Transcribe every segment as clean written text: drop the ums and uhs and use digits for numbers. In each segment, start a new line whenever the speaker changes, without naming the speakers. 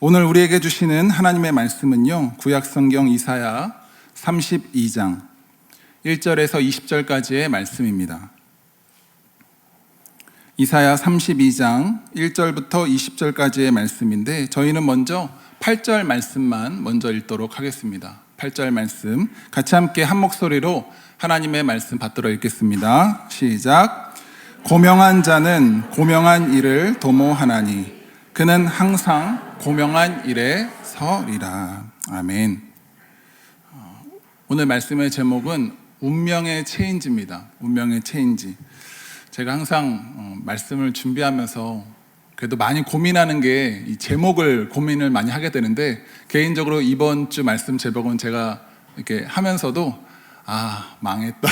오늘 우리에게 주시는 하나님의 말씀은요, 구약성경 이사야 32장 1절에서 20절까지의 말씀입니다. 이사야 32장 1절부터 20절까지의 말씀인데 저희는 먼저 8절 말씀만 먼저 읽도록 하겠습니다. 8절 말씀 같이 함께 한 목소리로 하나님의 말씀 받들어 읽겠습니다. 시작. 고명한 자는 고명한 일을 도모하나니 그는 항상 고명한 일에 서리라. 아멘. 오늘 말씀의 제목은 운명의 체인지입니다. 운명의 체인지. 제가 항상 말씀을 준비하면서 그래도 많이 고민하는 게 이 제목을 고민을 많이 하게 되는데, 개인적으로 이번 주 말씀 제목은 제가 이렇게 하면서도 망했다.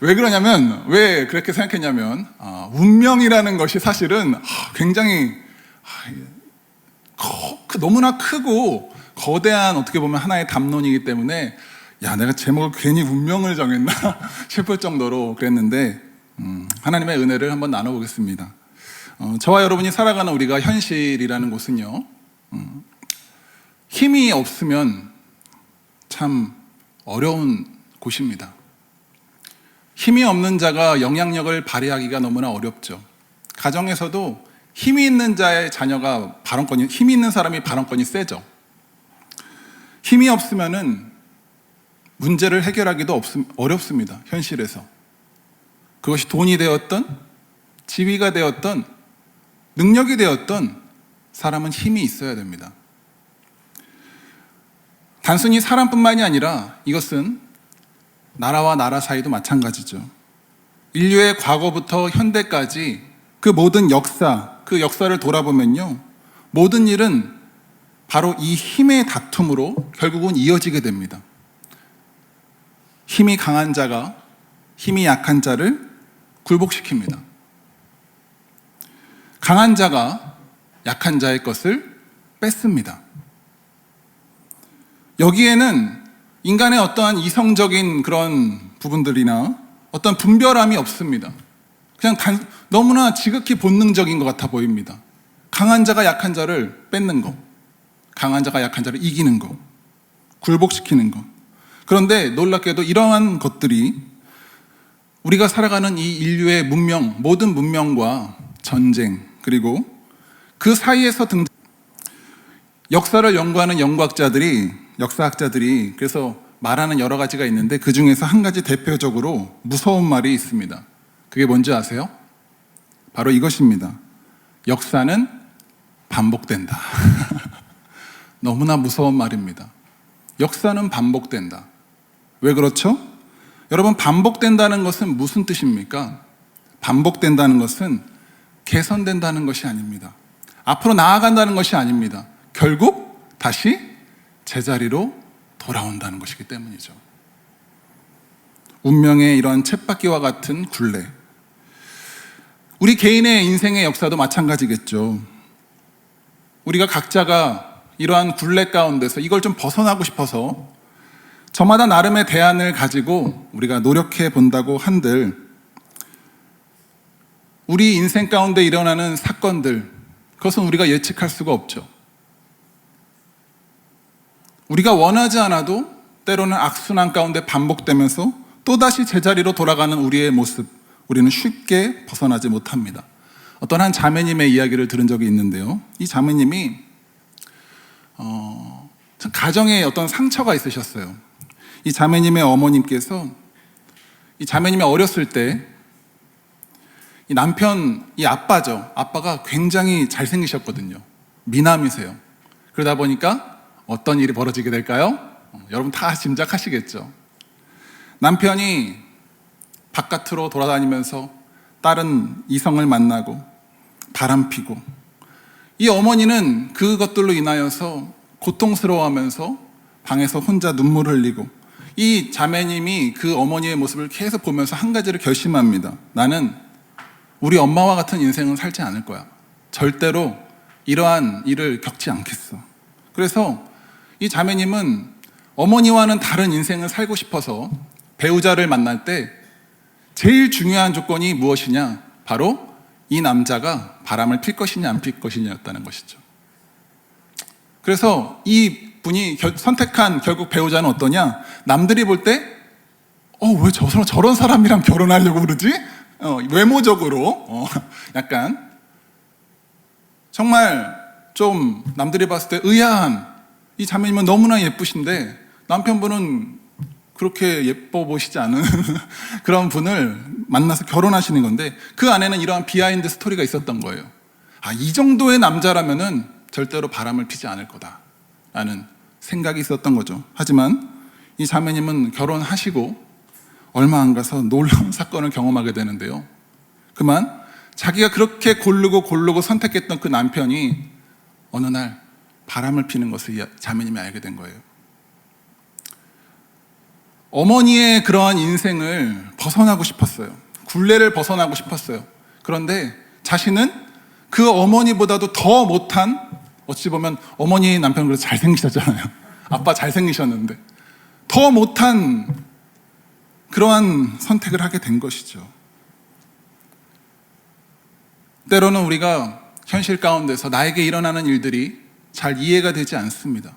왜 그러냐면, 왜 그렇게 생각했냐면, 운명이라는 것이 사실은 굉장히 너무나 크고 거대한, 어떻게 보면 하나의 담론이기 때문에 내가 제목을 괜히 운명을 정했나 싶을 정도로 그랬는데, 하나님의 은혜를 한번 나눠보겠습니다. 저와 여러분이 살아가는 우리가 현실이라는 곳은요, 힘이 없으면 참 어려운 곳입니다. 힘이 없는 자가 영향력을 발휘하기가 너무나 어렵죠. 가정에서도 힘이 있는 자의 자녀가 힘이 있는 사람이 발언권이 세죠. 힘이 없으면은 문제를 해결하기도 어렵습니다. 현실에서. 그것이 돈이 되었던, 지위가 되었던, 능력이 되었던, 사람은 힘이 있어야 됩니다. 단순히 사람뿐만이 아니라 이것은 나라와 나라 사이도 마찬가지죠. 인류의 과거부터 현대까지 그 모든 역사, 그 역사를 돌아보면요, 모든 일은 바로 이 힘의 다툼으로 결국은 이어지게 됩니다. 힘이 강한 자가 힘이 약한 자를 굴복시킵니다. 강한 자가 약한 자의 것을 뺏습니다. 여기에는 인간의 어떠한 이성적인 그런 부분들이나 어떤 분별함이 없습니다. 그냥 너무나 지극히 본능적인 것 같아 보입니다. 강한 자가 약한 자를 뺏는 것, 강한 자가 약한 자를 이기는 것, 굴복시키는 것. 그런데 놀랍게도 이러한 것들이 우리가 살아가는 이 인류의 문명, 모든 문명과 전쟁, 그리고 그 사이에서 역사를 연구하는 역사학자들이 그래서 말하는 여러 가지가 있는데, 그 중에서 한 가지 대표적으로 무서운 말이 있습니다. 그게 뭔지 아세요? 바로 이것입니다. 역사는 반복된다. 너무나 무서운 말입니다. 역사는 반복된다. 왜 그렇죠? 여러분, 반복된다는 것은 무슨 뜻입니까? 반복된다는 것은 개선된다는 것이 아닙니다. 앞으로 나아간다는 것이 아닙니다. 결국 다시 제자리로 돌아온다는 것이기 때문이죠. 운명의 이런 쳇바퀴와 같은 굴레. 우리 개인의 인생의 역사도 마찬가지겠죠. 우리가 각자가 이러한 굴레 가운데서 이걸 좀 벗어나고 싶어서 저마다 나름의 대안을 가지고 우리가 노력해 본다고 한들, 우리 인생 가운데 일어나는 사건들, 그것은 우리가 예측할 수가 없죠. 우리가 원하지 않아도 때로는 악순환 가운데 반복되면서 또다시 제자리로 돌아가는 우리의 모습, 우리는 쉽게 벗어나지 못합니다. 어떤 한 자매님의 이야기를 들은 적이 있는데요, 이 자매님이 가정에 어떤 상처가 있으셨어요. 이 자매님의 어머님께서, 이 자매님이 어렸을 때 이 아빠가 굉장히 잘생기셨거든요. 미남이세요. 그러다 보니까 어떤 일이 벌어지게 될까요? 여러분 다 짐작하시겠죠. 남편이 바깥으로 돌아다니면서 다른 이성을 만나고 바람피고, 이 어머니는 그것들로 인하여서 고통스러워하면서 방에서 혼자 눈물 흘리고, 이 자매님이 그 어머니의 모습을 계속 보면서 한 가지를 결심합니다. 나는 우리 엄마와 같은 인생은 살지 않을 거야. 절대로 이러한 일을 겪지 않겠어. 그래서 이 자매님은 어머니와는 다른 인생을 살고 싶어서 배우자를 만날 때 제일 중요한 조건이 무엇이냐? 바로 이 남자가 바람을 필 것이냐 안 필 것이냐였다는 것이죠. 그래서 이 분이 선택한 결국 배우자는 어떠냐? 남들이 볼 때, 왜 저런 사람이랑 결혼하려고 그러지? 외모적으로, 약간, 정말 좀 남들이 봤을 때 의아한, 이 자매님은 너무나 예쁘신데, 남편분은 그렇게 예뻐 보시지 않은 그런 분을 만나서 결혼하시는 건데, 그 안에는 이러한 비하인드 스토리가 있었던 거예요. 이 정도의 남자라면은 절대로 바람을 피지 않을 거다라는 생각이 있었던 거죠. 하지만 이 자매님은 결혼하시고 얼마 안 가서 놀라운 사건을 경험하게 되는데요. 그만 자기가 그렇게 고르고 선택했던 그 남편이 어느 날 바람을 피는 것을 이 자매님이 알게 된 거예요. 어머니의 그러한 인생을 벗어나고 싶었어요. 굴레를 벗어나고 싶었어요. 그런데 자신은 그 어머니보다도 더 못한, 어찌 보면 어머니 남편은 그래서 잘생기셨잖아요. 아빠 잘생기셨는데 더 못한 그러한 선택을 하게 된 것이죠. 때로는 우리가 현실 가운데서 나에게 일어나는 일들이 잘 이해가 되지 않습니다.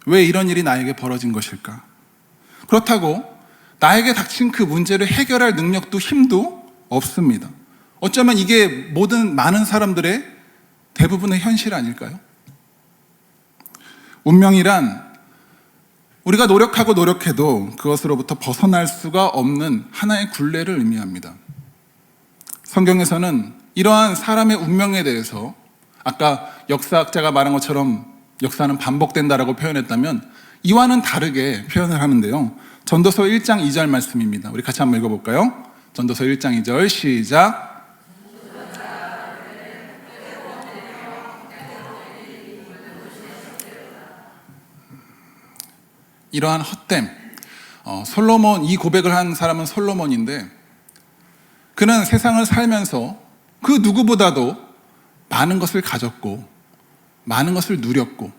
왜 이런 일이 나에게 벌어진 것일까? 그렇다고 나에게 닥친 그 문제를 해결할 능력도 힘도 없습니다. 어쩌면 이게 많은 사람들의 대부분의 현실 아닐까요? 운명이란 우리가 노력해도 그것으로부터 벗어날 수가 없는 하나의 굴레를 의미합니다. 성경에서는 이러한 사람의 운명에 대해서 아까 역사학자가 말한 것처럼 역사는 반복된다라고 표현했다면 이와는 다르게 표현을 하는데요. 전도서 1장 2절 말씀입니다. 우리 같이 한번 읽어볼까요? 전도서 1장 2절 시작. 이러한 헛됨, 솔로몬, 이 고백을 한 사람은 솔로몬인데 그는 세상을 살면서 그 누구보다도 많은 것을 가졌고 많은 것을 누렸고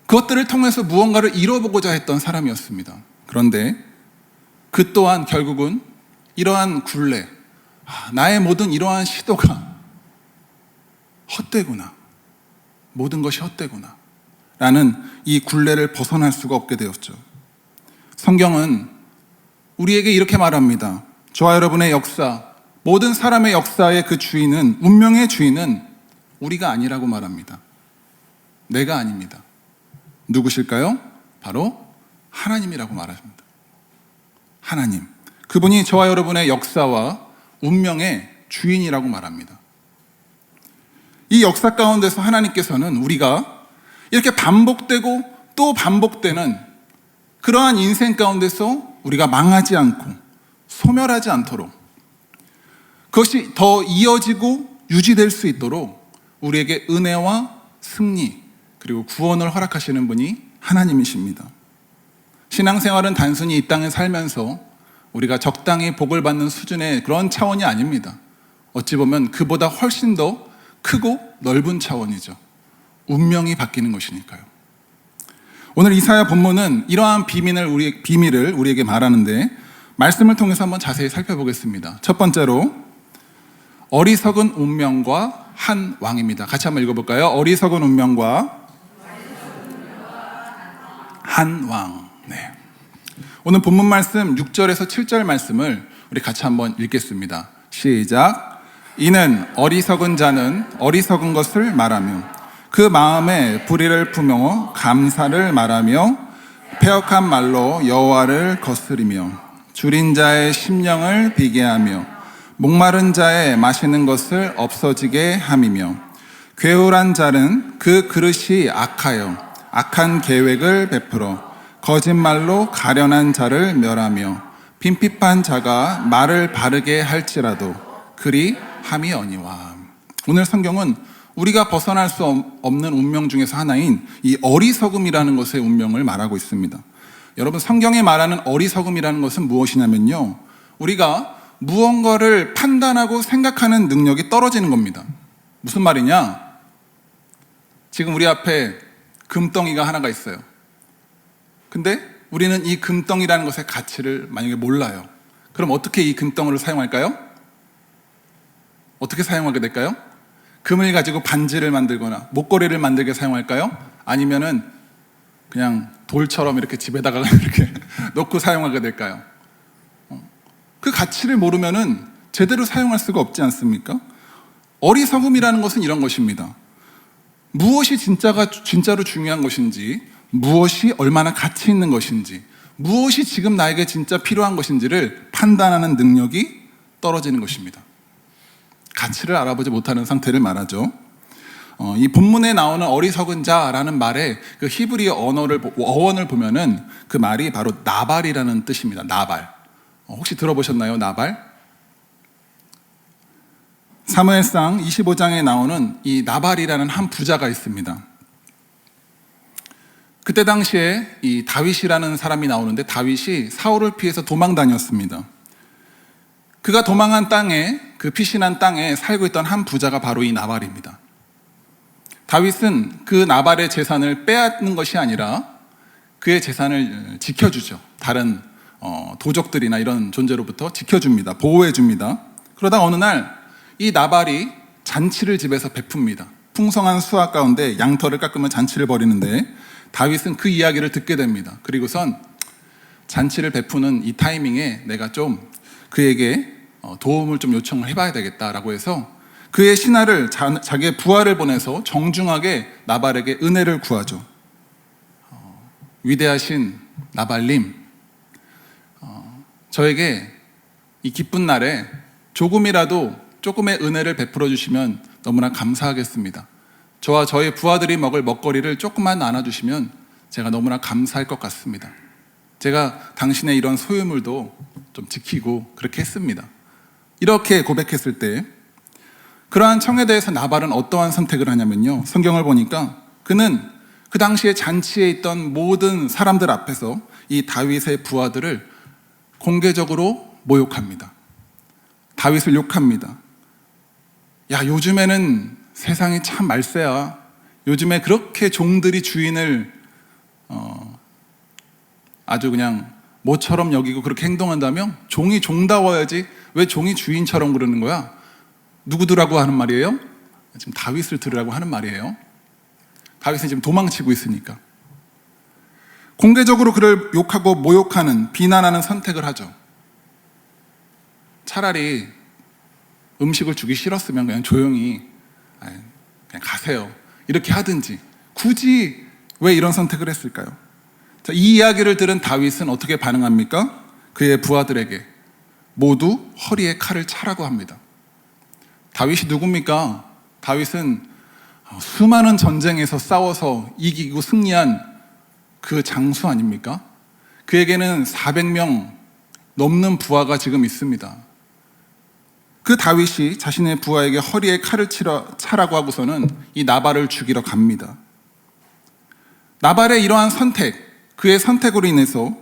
그것들을 통해서 무언가를 이뤄보고자 했던 사람이었습니다. 그런데 그 또한 결국은 이러한 굴레, 나의 모든 이러한 시도가 헛되구나, 모든 것이 헛되구나 라는 이 굴레를 벗어날 수가 없게 되었죠. 성경은 우리에게 이렇게 말합니다. 저와 여러분의 역사, 모든 사람의 역사의 그 주인은, 운명의 주인은 우리가 아니라고 말합니다. 내가 아닙니다. 누구실까요? 바로 하나님이라고 말합니다. 하나님, 그분이 저와 여러분의 역사와 운명의 주인이라고 말합니다. 이 역사 가운데서 하나님께서는 우리가 이렇게 반복되고 또 반복되는 그러한 인생 가운데서 우리가 망하지 않고 소멸하지 않도록, 그것이 더 이어지고 유지될 수 있도록 우리에게 은혜와 승리 그리고 구원을 허락하시는 분이 하나님이십니다. 신앙생활은 단순히 이 땅에 살면서 우리가 적당히 복을 받는 수준의 그런 차원이 아닙니다. 어찌 보면 그보다 훨씬 더 크고 넓은 차원이죠. 운명이 바뀌는 것이니까요. 오늘 이사야 본문은 이러한 비밀을 우리에게 말하는데 말씀을 통해서 한번 자세히 살펴보겠습니다. 첫 번째로 어리석은 운명과 한 왕입니다. 같이 한번 읽어볼까요? 어리석은 운명과 한 왕. 네. 오늘 본문 말씀 6절에서 7절 말씀을 우리 같이 한번 읽겠습니다. 시작. 이는 어리석은 자는 어리석은 것을 말하며 그 마음에 불의를 품어 감사를 말하며 패역한 말로 여호와를 거스리며 줄인 자의 심령을 비게 하며 목마른 자의 마시는 것을 없어지게 함이며 괴울한 자는 그 그릇이 악하여 악한 계획을 베풀어 거짓말로 가련한 자를 멸하며 빈핍한 자가 말을 바르게 할지라도 그리 함이 어니와. 오늘 성경은 우리가 벗어날 수 없는 운명 중에서 하나인 이 어리석음이라는 것의 운명을 말하고 있습니다. 여러분, 성경에 말하는 어리석음이라는 것은 무엇이냐면요, 우리가 무언가를 판단하고 생각하는 능력이 떨어지는 겁니다. 무슨 말이냐? 지금 우리 앞에 금덩이가 하나가 있어요. 근데 우리는 이 금덩이라는 것의 가치를 만약에 몰라요. 그럼 어떻게 이 금덩이를 사용할까요? 어떻게 사용하게 될까요? 금을 가지고 반지를 만들거나 목걸이를 만들게 사용할까요? 아니면은 그냥 돌처럼 이렇게 집에다가 이렇게 놓고 사용하게 될까요? 그 가치를 모르면은 제대로 사용할 수가 없지 않습니까? 어리석음이라는 것은 이런 것입니다. 무엇이 진짜로 중요한 것인지, 무엇이 얼마나 가치 있는 것인지, 무엇이 지금 나에게 진짜 필요한 것인지를 판단하는 능력이 떨어지는 것입니다. 가치를 알아보지 못하는 상태를 말하죠. 이 본문에 나오는 어리석은 자라는 말의 그 히브리 어원을 보면은 그 말이 바로 나발이라는 뜻입니다. 나발. 혹시 들어보셨나요? 나발? 사무엘상 25장에 나오는 이 나발이라는 한 부자가 있습니다. 그때 당시에 이 다윗이라는 사람이 나오는데 다윗이 사울을 피해서 도망 다녔습니다. 그가 도망한 땅에, 그 피신한 땅에 살고 있던 한 부자가 바로 이 나발입니다. 다윗은 그 나발의 재산을 빼앗는 것이 아니라 그의 재산을 지켜주죠. 다른 도적들이나 이런 존재로부터 지켜줍니다. 보호해줍니다. 그러다 어느 날 이 나발이 잔치를 집에서 베풉니다. 풍성한 수확 가운데 양털을 깎으면 잔치를 벌이는데 다윗은 그 이야기를 듣게 됩니다. 그리고선 잔치를 베푸는 이 타이밍에 내가 좀 그에게 도움을 좀 요청을 해봐야 되겠다라고 해서 그의 신하를 자기의 부하를 보내서 정중하게 나발에게 은혜를 구하죠. 위대하신 나발님, 저에게 이 기쁜 날에 조금의 은혜를 베풀어 주시면 너무나 감사하겠습니다. 저와 저의 부하들이 먹을 먹거리를 조금만 나눠주시면 제가 너무나 감사할 것 같습니다. 제가 당신의 이런 소유물도 좀 지키고 그렇게 했습니다. 이렇게 고백했을 때 그러한 청에 대해서 나발은 어떠한 선택을 하냐면요, 성경을 보니까 그는 그 당시에 잔치에 있던 모든 사람들 앞에서 이 다윗의 부하들을 공개적으로 모욕합니다. 다윗을 욕합니다. 야, 요즘에는 세상이 참 말세야. 요즘에 그렇게 종들이 주인을 아주 그냥 모처럼 여기고 그렇게 행동한다며? 종이 종다워야지 왜 종이 주인처럼 그러는 거야? 누구들하고 하는 말이에요? 지금 다윗을 들으라고 하는 말이에요. 다윗은 지금 도망치고 있으니까. 공개적으로 그를 욕하고 모욕하는, 비난하는 선택을 하죠. 차라리 음식을 주기 싫었으면 그냥 조용히 그냥 가세요 이렇게 하든지, 굳이 왜 이런 선택을 했을까요? 자, 이 이야기를 들은 다윗은 어떻게 반응합니까? 그의 부하들에게 모두 허리에 칼을 차라고 합니다. 다윗이 누굽니까? 다윗은 수많은 전쟁에서 싸워서 이기고 승리한 그 장수 아닙니까? 그에게는 400명 넘는 부하가 지금 있습니다. 그 다윗이 자신의 부하에게 허리에 칼을 차라고 하고서는 이 나발을 죽이러 갑니다. 나발의 이러한 선택, 그의 선택으로 인해서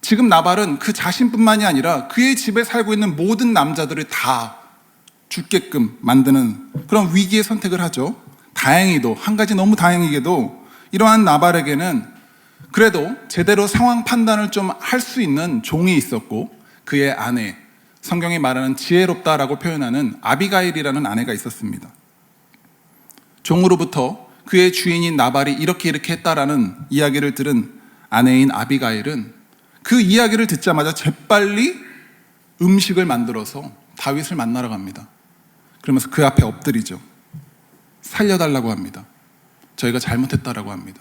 지금 나발은 그 자신뿐만이 아니라 그의 집에 살고 있는 모든 남자들을 다 죽게끔 만드는 그런 위기의 선택을 하죠. 다행히도, 한 가지 너무 다행이게도 이러한 나발에게는 그래도 제대로 상황 판단을 좀 할 수 있는 종이 있었고, 그의 아내, 성경이 말하는 지혜롭다라고 표현하는 아비가일이라는 아내가 있었습니다. 종으로부터 그의 주인인 나발이 이렇게 했다라는 이야기를 들은 아내인 아비가일은 그 이야기를 듣자마자 재빨리 음식을 만들어서 다윗을 만나러 갑니다. 그러면서 그 앞에 엎드리죠. 살려달라고 합니다. 저희가 잘못했다라고 합니다.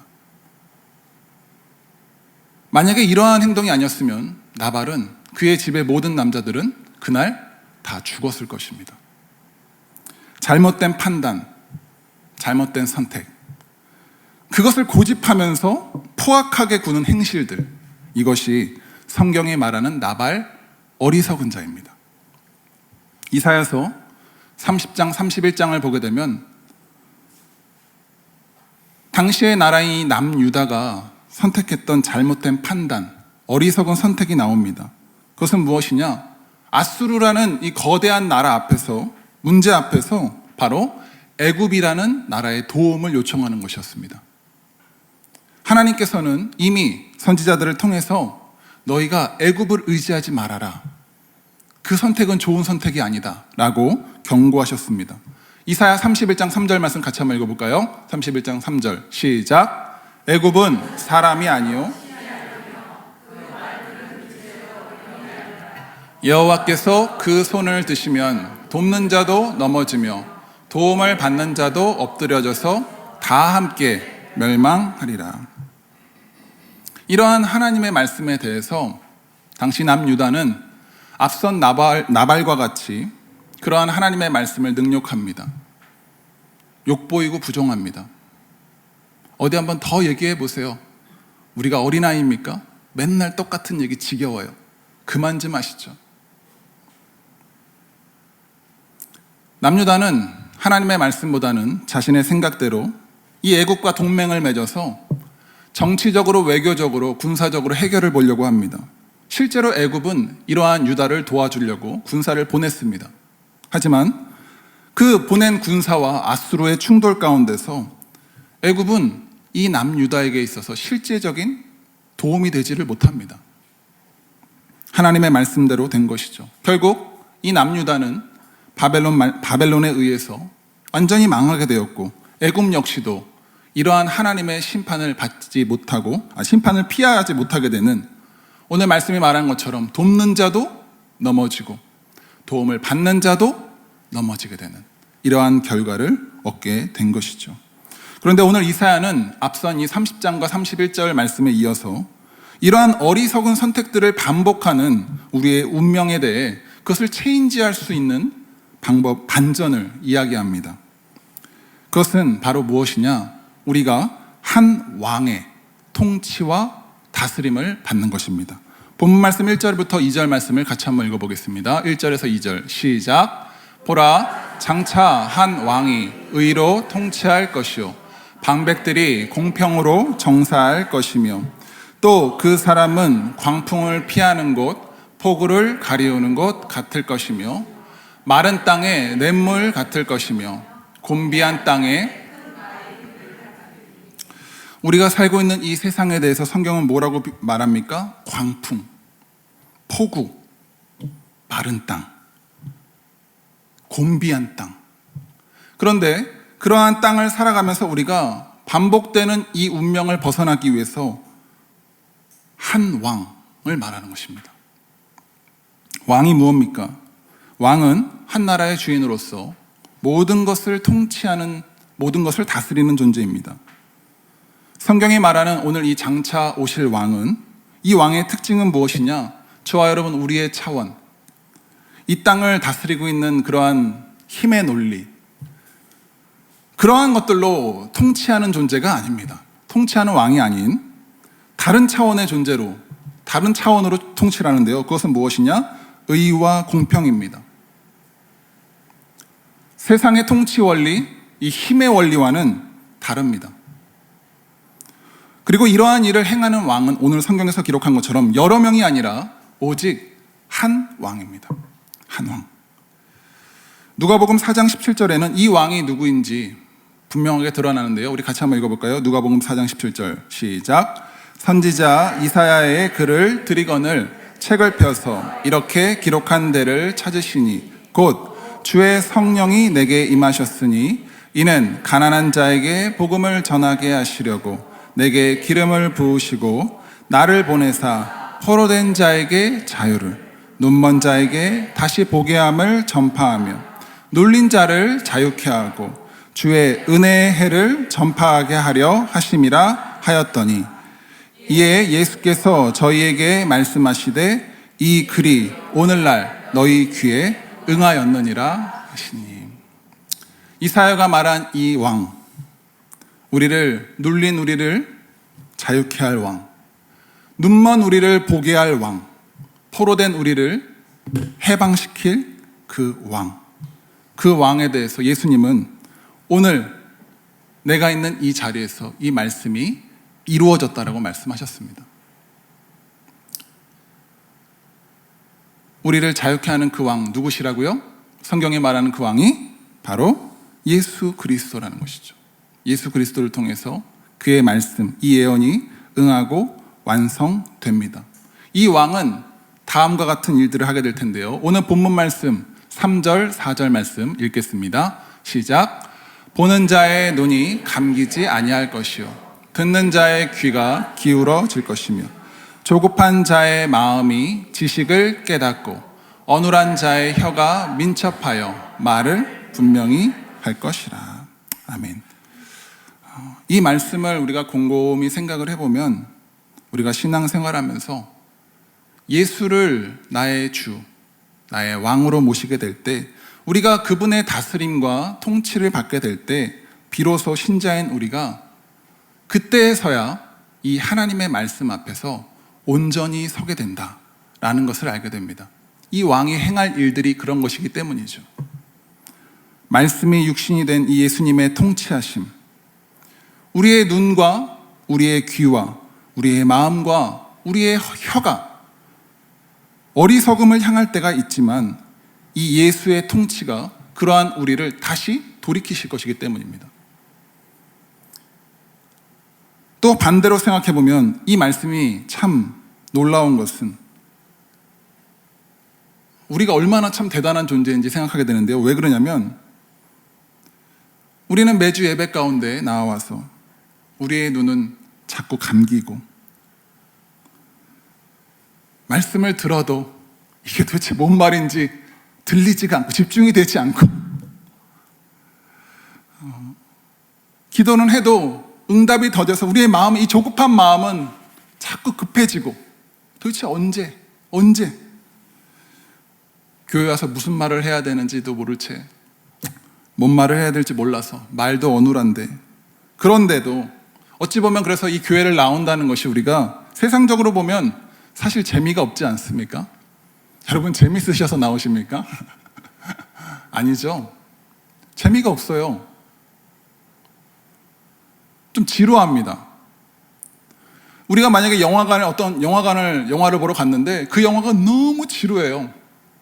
만약에 이러한 행동이 아니었으면 나발은, 그의 집의 모든 남자들은 그날 다 죽었을 것입니다. 잘못된 판단, 잘못된 선택, 그것을 고집하면서 포악하게 구는 행실들, 이것이 성경이 말하는 나발 어리석은 자입니다. 이사야서 30장, 31장을 보게 되면 당시의 나라인 남유다가 선택했던 잘못된 판단, 어리석은 선택이 나옵니다. 그것은 무엇이냐? 아수르라는 이 거대한 나라 앞에서, 문제 앞에서 바로 애굽이라는 나라의 도움을 요청하는 것이었습니다. 하나님께서는 이미 선지자들을 통해서 너희가 애굽을 의지하지 말아라, 그 선택은 좋은 선택이 아니다 라고 경고하셨습니다. 이사야 31장 3절 말씀 같이 한번 읽어볼까요? 31장 3절 시작. 애굽은 사람이 아니요 여호와께서 그 손을 드시면 돕는 자도 넘어지며 도움을 받는 자도 엎드려져서 다 함께 멸망하리라. 이러한 하나님의 말씀에 대해서 당시 남유다는 앞선 나발과 같이 그러한 하나님의 말씀을 능욕합니다. 욕보이고 부정합니다. 어디 한번 더 얘기해 보세요. 우리가 어린아이입니까? 맨날 똑같은 얘기 지겨워요. 그만 좀 하시죠. 남유다는 하나님의 말씀보다는 자신의 생각대로 이 애국과 동맹을 맺어서 정치적으로, 외교적으로, 군사적으로 해결을 보려고 합니다. 실제로 애굽은 이러한 유다를 도와주려고 군사를 보냈습니다. 하지만 그 보낸 군사와 아수르의 충돌 가운데서 애굽은 이 남유다에게 있어서 실제적인 도움이 되지를 못합니다. 하나님의 말씀대로 된 것이죠. 결국 이 남유다는 바벨론에 의해서 완전히 망하게 되었고, 애굽 역시도 이러한 하나님의 심판을 심판을 피하지 못하게 되는, 오늘 말씀이 말한 것처럼 돕는 자도 넘어지고 도움을 받는 자도 넘어지게 되는 이러한 결과를 얻게 된 것이죠. 그런데 오늘 이사야는 앞선 이 30장과 31절 말씀에 이어서 이러한 어리석은 선택들을 반복하는 우리의 운명에 대해 그것을 체인지할 수 있는 방법, 반전을 이야기합니다. 그것은 바로 무엇이냐? 우리가 한 왕의 통치와 다스림을 받는 것입니다. 본문 말씀 1절부터 2절 말씀을 같이 한번 읽어보겠습니다. 1절에서 2절 시작. 보라, 장차 한 왕이 의로 통치할 것이요 방백들이 공평으로 정사할 것이며 또 그 사람은 광풍을 피하는 곳, 폭우를 가리우는 곳 같을 것이며 마른 땅에 냇물 같을 것이며 곤비한 땅에, 우리가 살고 있는 이 세상에 대해서 성경은 뭐라고 말합니까? 광풍, 폭우, 마른 땅, 곤비한 땅. 그런데 그러한 땅을 살아가면서 우리가 반복되는 이 운명을 벗어나기 위해서 한 왕을 말하는 것입니다. 왕이 무엇입니까? 왕은 한 나라의 주인으로서 모든 것을 통치하는, 모든 것을 다스리는 존재입니다. 성경이 말하는 오늘 이 장차 오실 왕은, 이 왕의 특징은 무엇이냐? 저와 여러분, 우리의 차원, 이 땅을 다스리고 있는 그러한 힘의 논리, 그러한 것들로 통치하는 존재가 아닙니다. 통치하는 왕이 아닌 다른 차원의 존재로, 다른 차원으로 통치를 하는데요. 그것은 무엇이냐? 의와 공평입니다. 세상의 통치 원리, 이 힘의 원리와는 다릅니다. 그리고 이러한 일을 행하는 왕은 오늘 성경에서 기록한 것처럼 여러 명이 아니라 오직 한 왕입니다. 한 왕. 누가복음 4장 17절에는 이 왕이 누구인지 분명하게 드러나는데요. 우리 같이 한번 읽어볼까요? 누가복음 4장 17절 시작. 선지자 이사야의 글을 드리거늘 책을 펴서 이렇게 기록한 데를 찾으시니 곧 주의 성령이 내게 임하셨으니 이는 가난한 자에게 복음을 전하게 하시려고 내게 기름을 부으시고 나를 보내사 포로된 자에게 자유를, 눈먼 자에게 다시 보게 함을 전파하며 눌린 자를 자유케 하고 주의 은혜의 해를 전파하게 하려 하심이라 하였더니 이에 예수께서 저희에게 말씀하시되 이 글이 오늘날 너희 귀에 응하였느니라 하시니. 이사야가 말한 이 왕, 우리를 눌린 우리를 자유케 할 왕, 눈먼 우리를 보게 할 왕, 포로된 우리를 해방시킬 그 왕, 그 왕에 대해서 예수님은 오늘 내가 있는 이 자리에서 이 말씀이 이루어졌다라고 말씀하셨습니다. 우리를 자유케 하는 그 왕 누구시라고요? 성경에 말하는 그 왕이 바로 예수 그리스도라는 것이죠. 예수 그리스도를 통해서 그의 말씀, 이 예언이 응하고 완성됩니다. 이 왕은 다음과 같은 일들을 하게 될 텐데요. 오늘 본문 말씀 3절, 4절 말씀 읽겠습니다. 시작. 보는 자의 눈이 감기지 아니할 것이요 듣는 자의 귀가 기울어질 것이며 조급한 자의 마음이 지식을 깨닫고 어눌한 자의 혀가 민첩하여 말을 분명히 할 것이라. 아멘. 이 말씀을 우리가 곰곰이 생각을 해보면 우리가 신앙생활하면서 예수를 나의 주, 나의 왕으로 모시게 될 때, 우리가 그분의 다스림과 통치를 받게 될 때 비로소 신자인 우리가 그때에서야 이 하나님의 말씀 앞에서 온전히 서게 된다라는 것을 알게 됩니다. 이 왕이 행할 일들이 그런 것이기 때문이죠. 말씀이 육신이 된 이 예수님의 통치하심, 우리의 눈과 우리의 귀와 우리의 마음과 우리의 혀가 어리석음을 향할 때가 있지만 이 예수의 통치가 그러한 우리를 다시 돌이키실 것이기 때문입니다. 또 반대로 생각해보면 이 말씀이 참 놀라운 것은 우리가 얼마나 참 대단한 존재인지 생각하게 되는데요. 왜 그러냐면 우리는 매주 예배 가운데 나와서 우리의 눈은 자꾸 감기고 말씀을 들어도 이게 도대체 뭔 말인지 들리지가 않고 집중이 되지 않고 기도는 해도 응답이 더뎌서 우리의 마음, 이 조급한 마음은 자꾸 급해지고 도대체 언제 교회 와서 무슨 말을 해야 되는지도 모를 채 뭔 말을 해야 될지 몰라서 말도 어눌한데, 그런데도 어찌 보면 그래서 이 교회를 나온다는 것이 우리가 세상적으로 보면 사실 재미가 없지 않습니까? 여러분 재미있으셔서 나오십니까? 아니죠. 재미가 없어요. 좀 지루합니다. 우리가 만약에 영화를 보러 갔는데 그 영화가 너무 지루해요.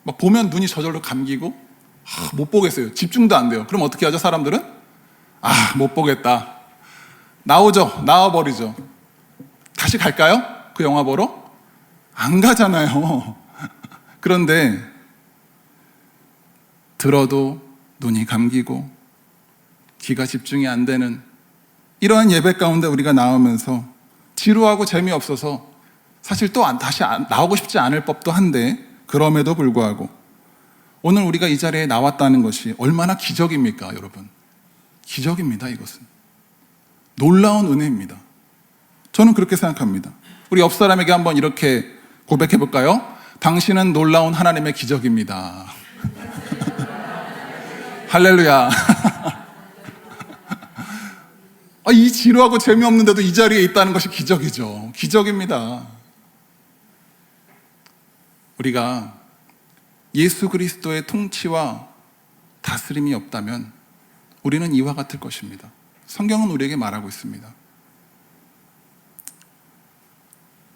막 보면 눈이 저절로 감기고 못 보겠어요. 집중도 안 돼요. 그럼 어떻게 하죠, 사람들은? 못 보겠다. 나와버리죠. 다시 갈까요? 그 영화 보러? 안 가잖아요. 그런데 들어도 눈이 감기고 귀가 집중이 안 되는 이러한 예배 가운데 우리가 나오면서 지루하고 재미없어서 사실 또 다시 나오고 싶지 않을 법도 한데, 그럼에도 불구하고 오늘 우리가 이 자리에 나왔다는 것이 얼마나 기적입니까, 여러분? 기적입니다. 이것은 놀라운 은혜입니다. 저는 그렇게 생각합니다. 우리 옆 사람에게 한번 이렇게 고백해 볼까요? 당신은 놀라운 하나님의 기적입니다. 할렐루야. 이 지루하고 재미없는데도 이 자리에 있다는 것이 기적이죠. 기적입니다. 우리가 예수 그리스도의 통치와 다스림이 없다면 우리는 이와 같을 것입니다. 성경은 우리에게 말하고 있습니다.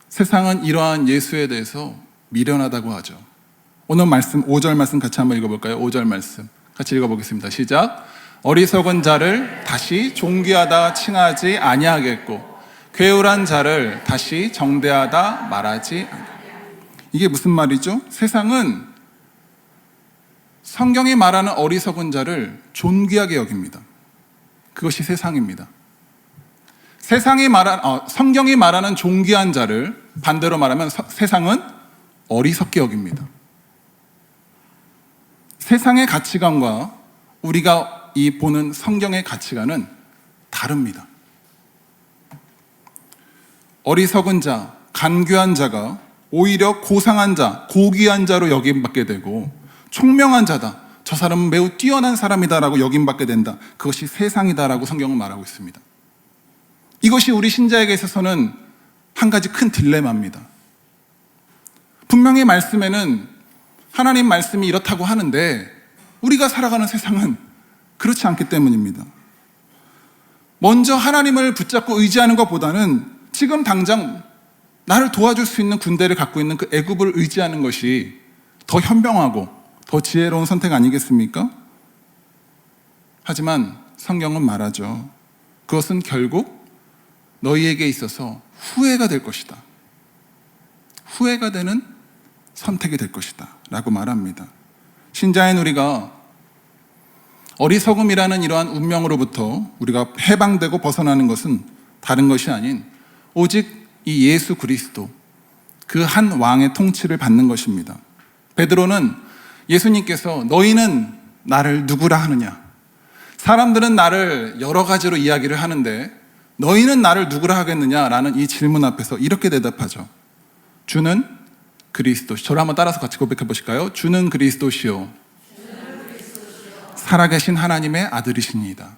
세상은 이러한 예수에 대해서 미련하다고 하죠. 오늘 말씀 5절 말씀 같이 한번 읽어볼까요? 5절 말씀 같이 읽어보겠습니다. 시작. 어리석은 자를 다시 존귀하다 칭하지 아니하겠고 괴울한 자를 다시 정대하다 말하지 아니하겠고. 이게 무슨 말이죠? 세상은 성경이 말하는 어리석은 자를 존귀하게 여깁니다. 그것이 세상입니다. 성경이 말하는 존귀한 자를 반대로 말하면 세상은 어리석게 여깁니다. 세상의 가치관과 우리가 보는 성경의 가치관은 다릅니다. 어리석은 자, 간교한 자가 오히려 고상한 자, 고귀한 자로 여김받게 되고, 총명한 자다, 저 사람은 매우 뛰어난 사람이다라고 여김받게 된다. 그것이 세상이다라고 성경은 말하고 있습니다. 이것이 우리 신자에게 있어서는 한 가지 큰 딜레마입니다. 분명히 말씀에는 하나님 말씀이 이렇다고 하는데 우리가 살아가는 세상은 그렇지 않기 때문입니다. 먼저 하나님을 붙잡고 의지하는 것보다는 지금 당장 나를 도와줄 수 있는 군대를 갖고 있는 그 애굽을 의지하는 것이 더 현명하고 더 지혜로운 선택 아니겠습니까? 하지만 성경은 말하죠. 그것은 결국 너희에게 있어서 후회가 될 것이다. 후회가 되는 선택이 될 것이다 라고 말합니다. 신자인 우리가 어리석음이라는 이러한 운명으로부터 우리가 해방되고 벗어나는 것은 다른 것이 아닌 오직 이 예수 그리스도 그 한 왕의 통치를 받는 것입니다. 베드로는 예수님께서 너희는 나를 누구라 하느냐? 사람들은 나를 여러 가지로 이야기를 하는데 너희는 나를 누구라 하겠느냐라는 이 질문 앞에서 이렇게 대답하죠. 주는 그리스도. 저를 한번 따라서 같이 고백해 보실까요? 주는 그리스도시요 살아계신 하나님의 아들이시니이다.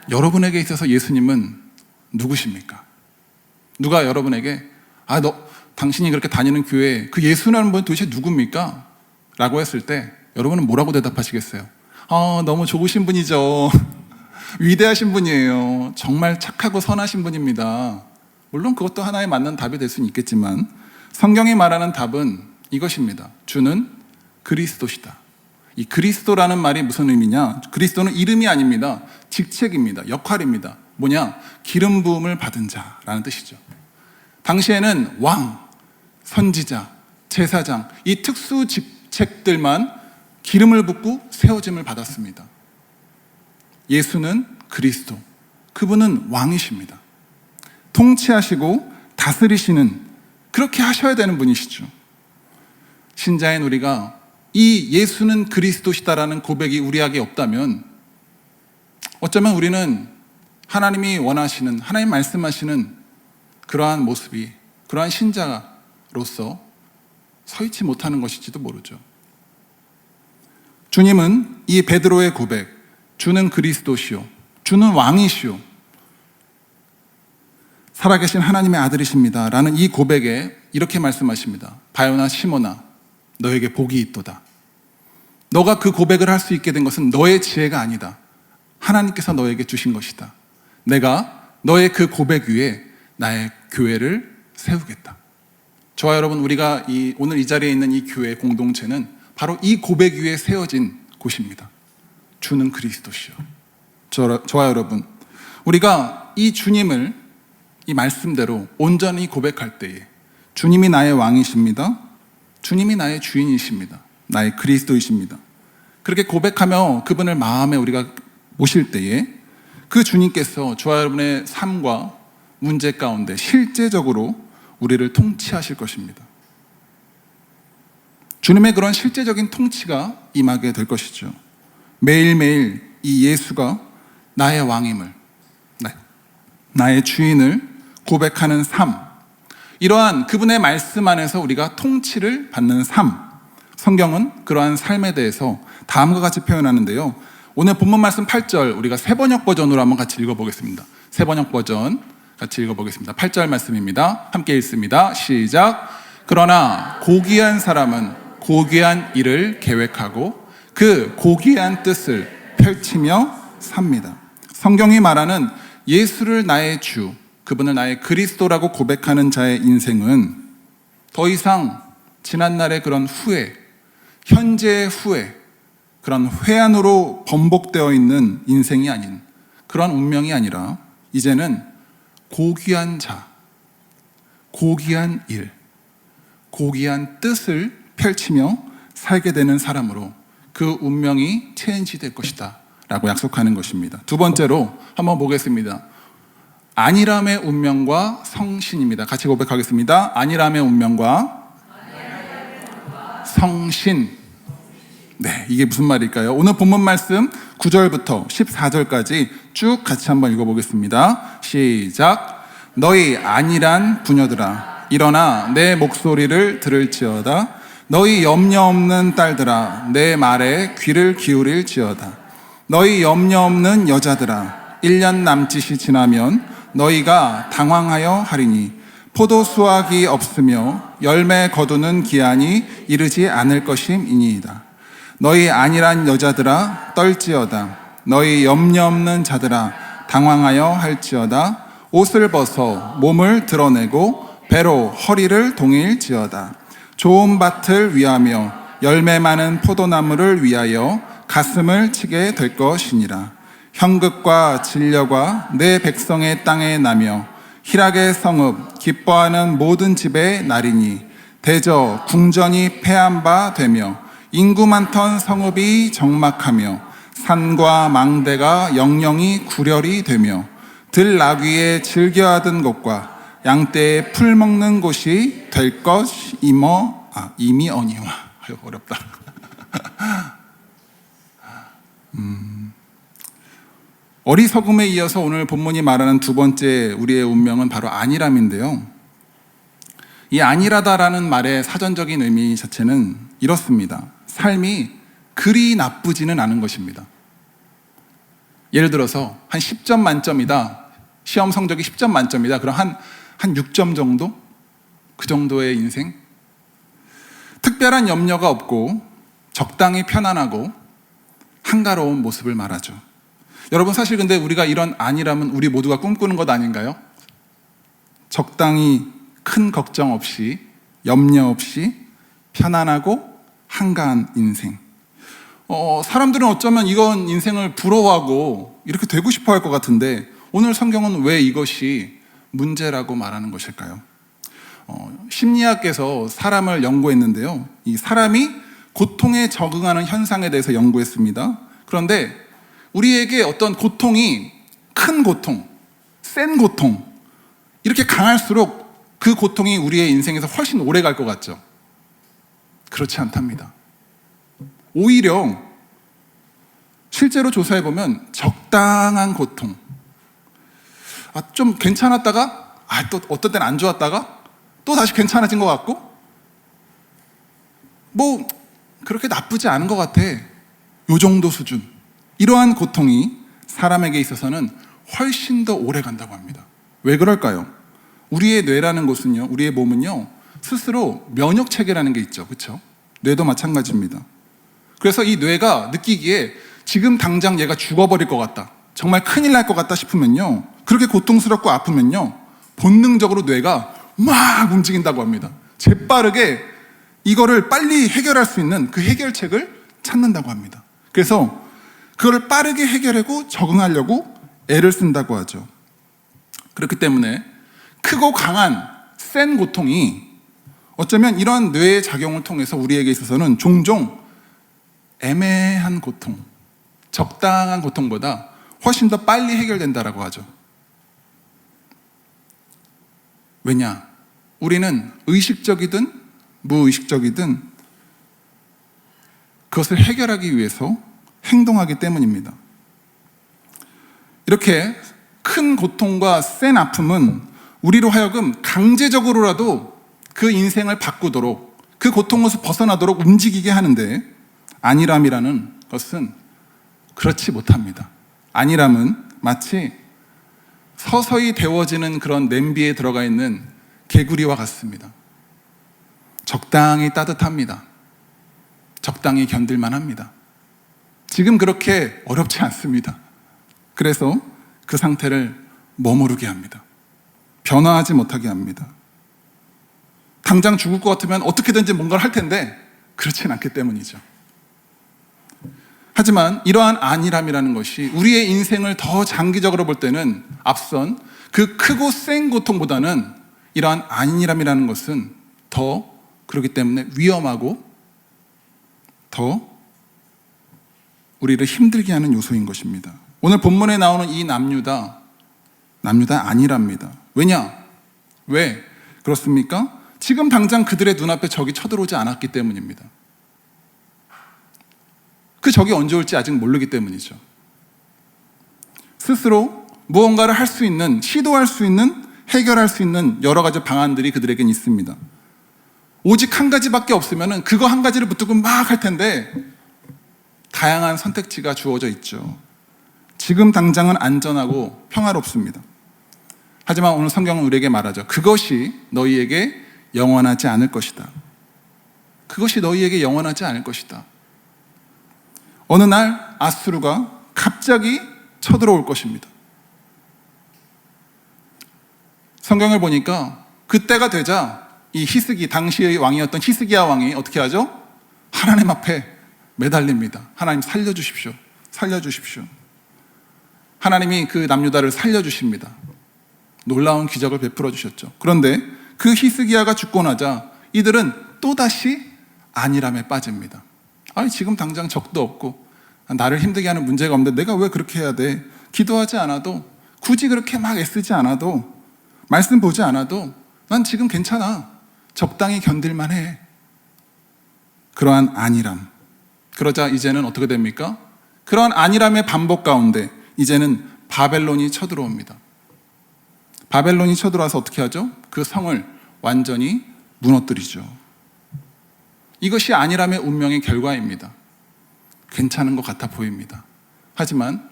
여러분에게 있어서 예수님은 누구십니까? 누가 여러분에게 당신이 그렇게 다니는 교회 그 예수라는 분 도대체 누굽니까? 라고 했을 때 여러분은 뭐라고 대답하시겠어요? 너무 좋으신 분이죠. 위대하신 분이에요. 정말 착하고 선하신 분입니다. 물론 그것도 하나의 맞는 답이 될 수는 있겠지만 성경이 말하는 답은 이것입니다. 주는 그리스도시다. 이 그리스도라는 말이 무슨 의미냐? 그리스도는 이름이 아닙니다. 직책입니다. 역할입니다. 뭐냐? 기름 부음을 받은 자라는 뜻이죠. 당시에는 왕, 선지자, 제사장 이 특수 직책들만 기름을 붓고 세워짐을 받았습니다. 예수는 그리스도, 그분은 왕이십니다. 통치하시고 다스리시는, 그렇게 하셔야 되는 분이시죠. 신자인 우리가 이 예수는 그리스도시다라는 고백이 우리에게 없다면 어쩌면 우리는 하나님이 원하시는, 하나님 말씀하시는 그러한 모습이, 그러한 신자로서 서 있지 못하는 것일지도 모르죠. 주님은 이 베드로의 고백, 주는 그리스도시요, 주는 왕이시요, 살아계신 하나님의 아들이십니다 라는 이 고백에 이렇게 말씀하십니다. 바요나 시몬아, 너에게 복이 있도다. 너가 그 고백을 할 수 있게 된 것은 너의 지혜가 아니다. 하나님께서 너에게 주신 것이다. 내가 너의 그 고백 위에 나의 교회를 세우겠다. 저와 여러분, 우리가 오늘 이 자리에 있는 이 교회 공동체는 바로 이 고백 위에 세워진 곳입니다. 주는 그리스도시요. 저와 여러분, 우리가 이 주님을 이 말씀대로 온전히 고백할 때에 주님이 나의 왕이십니다. 주님이 나의 주인이십니다. 나의 그리스도이십니다. 그렇게 고백하며 그분을 마음에 우리가 모실 때에 그 주님께서 저와 여러분의 삶과 문제 가운데 실제적으로 우리를 통치하실 것입니다. 주님의 그런 실제적인 통치가 임하게 될 것이죠. 매일매일 이 예수가 나의 왕임을, 나의 주인을 고백하는 삶, 이러한 그분의 말씀 안에서 우리가 통치를 받는 삶, 성경은 그러한 삶에 대해서 다음과 같이 표현하는데요. 오늘 본문 말씀 8절 우리가 새번역 버전으로 한번 같이 읽어보겠습니다. 새번역 버전 같이 읽어보겠습니다. 8절 말씀입니다. 함께 읽습니다. 시작. 그러나 고귀한 사람은 고귀한 일을 계획하고 그 고귀한 뜻을 펼치며 삽니다. 성경이 말하는 예수를 나의 주, 그분을 나의 그리스도라고 고백하는 자의 인생은 더 이상 지난날의 그런 후회, 현재의 후회, 그런 회한으로 번복되어 있는 인생이 아닌 그런 운명이 아니라 이제는 고귀한 자, 고귀한 일, 고귀한 뜻을 펼치며 살게 되는 사람으로 그 운명이 체인지될 것이다 라고 약속하는 것입니다. 두 번째로 한번 보겠습니다. 안일함의 운명과 성신입니다. 같이 고백하겠습니다. 안일함의 운명과 성신. 네, 이게 무슨 말일까요? 오늘 본문 말씀 9절부터 14절까지 쭉 같이 한번 읽어보겠습니다. 시작. 너희 안일한 부녀들아, 일어나 내 목소리를 들을지어다. 너희 염려 없는 딸들아, 내 말에 귀를 기울일지어다. 너희 염려 없는 여자들아, 1년 남짓이 지나면 너희가 당황하여 하리니 포도 수확이 없으며 열매 거두는 기한이 이르지 않을 것임이니이다. 너희 안일한 여자들아 떨지어다. 너희 염려 없는 자들아 당황하여 할지어다. 옷을 벗어 몸을 드러내고 배로 허리를 동일지어다. 좋은 밭을 위하며 열매 많은 포도나무를 위하여 가슴을 치게 될 것이니라. 형극과 진려가 내 백성의 땅에 나며 희락의 성읍 기뻐하는 모든 집에 나리니 대저 궁전이 패한 바 되며 인구 많던 성읍이 적막하며 산과 망대가 영영이 구렬이 되며 들나귀에 즐겨하던 곳과 양떼에 풀 먹는 곳이 될 이미 어니와. 아유, 어렵다. 어리석음에 이어서 오늘 본문이 말하는 두 번째 우리의 운명은 바로 안일함인데요. 이 안일하다라는 말의 사전적인 의미 자체는 이렇습니다. 삶이 그리 나쁘지는 않은 것입니다. 예를 들어서 한 10점 만점이다. 시험 성적이 10점 만점이다. 그럼 한 6점 정도? 그 정도의 인생? 특별한 염려가 없고 적당히 편안하고 한가로운 모습을 말하죠. 여러분, 사실 근데 우리가 이런 안일함은 우리 모두가 꿈꾸는 것 아닌가요? 적당히 큰 걱정 없이, 염려 없이 편안하고 한가한 인생. 사람들은 어쩌면 이건 인생을 부러워하고 이렇게 되고 싶어 할 것 같은데, 오늘 성경은 왜 이것이 문제라고 말하는 것일까요? 심리학에서 사람을 연구했는데요. 이 사람이 고통에 적응하는 현상에 대해서 연구했습니다. 그런데 우리에게 어떤 고통이 큰 고통, 센 고통, 이렇게 강할수록 그 고통이 우리의 인생에서 훨씬 오래 갈 것 같죠? 그렇지 않답니다. 오히려 실제로 조사해보면 적당한 고통, 좀 괜찮았다가 또 어떤 때는 안 좋았다가 또 다시 괜찮아진 것 같고, 뭐 그렇게 나쁘지 않은 것 같아, 요 정도 수준, 이러한 고통이 사람에게 있어서는 훨씬 더 오래 간다고 합니다. 왜 그럴까요? 우리의 뇌라는 것은요, 우리의 몸은요, 스스로 면역 체계라는 게 있죠. 그렇죠? 뇌도 마찬가지입니다. 그래서 이 뇌가 느끼기에 지금 당장 얘가 죽어버릴 것 같다, 정말 큰일 날 것 같다 싶으면요, 그렇게 고통스럽고 아프면요, 본능적으로 뇌가 막 움직인다고 합니다. 재빠르게 이거를 빨리 해결할 수 있는 그 해결책을 찾는다고 합니다. 그래서 그걸 빠르게 해결하고 적응하려고 애를 쓴다고 하죠. 그렇기 때문에 크고 강한 센 고통이 어쩌면 이런 뇌의 작용을 통해서 우리에게 있어서는 종종 애매한 고통, 적당한 고통보다 훨씬 더 빨리 해결된다라고 하죠. 왜냐? 우리는 의식적이든 무의식적이든 그것을 해결하기 위해서 행동하기 때문입니다. 이렇게 큰 고통과 센 아픔은 우리로 하여금 강제적으로라도 그 인생을 바꾸도록, 그 고통에서 벗어나도록 움직이게 하는데, 안일함이라는 것은 그렇지 못합니다. 안일함은 마치 서서히 데워지는 그런 냄비에 들어가 있는 개구리와 같습니다. 적당히 따뜻합니다. 적당히 견딜만 합니다. 지금 그렇게 어렵지 않습니다. 그래서 그 상태를 머무르게 합니다. 변화하지 못하게 합니다. 당장 죽을 것 같으면 어떻게든지 뭔가를 할 텐데 그렇진 않기 때문이죠. 하지만 이러한 안일함이라는 것이 우리의 인생을 더 장기적으로 볼 때는 앞선 그 크고 센 고통보다는 이러한 안일함이라는 것은 더 그렇기 때문에 위험하고 더 우리를 힘들게 하는 요소인 것입니다. 오늘 본문에 나오는 이 남유다 아니랍니다. 왜냐? 왜 그렇습니까? 지금 당장 그들의 눈앞에 적이 쳐들어오지 않았기 때문입니다. 그 적이 언제 올지 아직 모르기 때문이죠. 스스로 무언가를 할 수 있는, 시도할 수 있는, 해결할 수 있는 여러 가지 방안들이 그들에겐 있습니다. 오직 한 가지밖에 없으면 그거 한 가지를 붙들고 막 할 텐데 다양한 선택지가 주어져 있죠. 지금 당장은 안전하고 평화롭습니다. 하지만 오늘 성경은 우리에게 말하죠. 그것이 너희에게 영원하지 않을 것이다. 그것이 너희에게 영원하지 않을 것이다. 어느 날 아수르가 갑자기 쳐들어올 것입니다. 성경을 보니까 그때가 되자 이 당시의 왕이었던 히스기야 왕이 어떻게 하죠? 하나님 앞에 매달립니다. 하나님 살려주십시오. 살려주십시오. 하나님이 그 남유다를 살려주십니다. 놀라운 기적을 베풀어 주셨죠. 그런데 그 히스기야가 죽고 나자 이들은 또다시 안일함에 빠집니다. 지금 당장 적도 없고 나를 힘들게 하는 문제가 없는데 내가 왜 그렇게 해야 돼? 기도하지 않아도, 굳이 그렇게 막 애쓰지 않아도, 말씀 보지 않아도 난 지금 괜찮아. 적당히 견딜만 해. 그러한 안일함. 그러자 이제는 어떻게 됩니까? 그러한 안일함의 반복 가운데 이제는 바벨론이 쳐들어옵니다. 바벨론이 쳐들어와서 어떻게 하죠? 그 성을 완전히 무너뜨리죠. 이것이 안일함의 운명의 결과입니다. 괜찮은 것 같아 보입니다. 하지만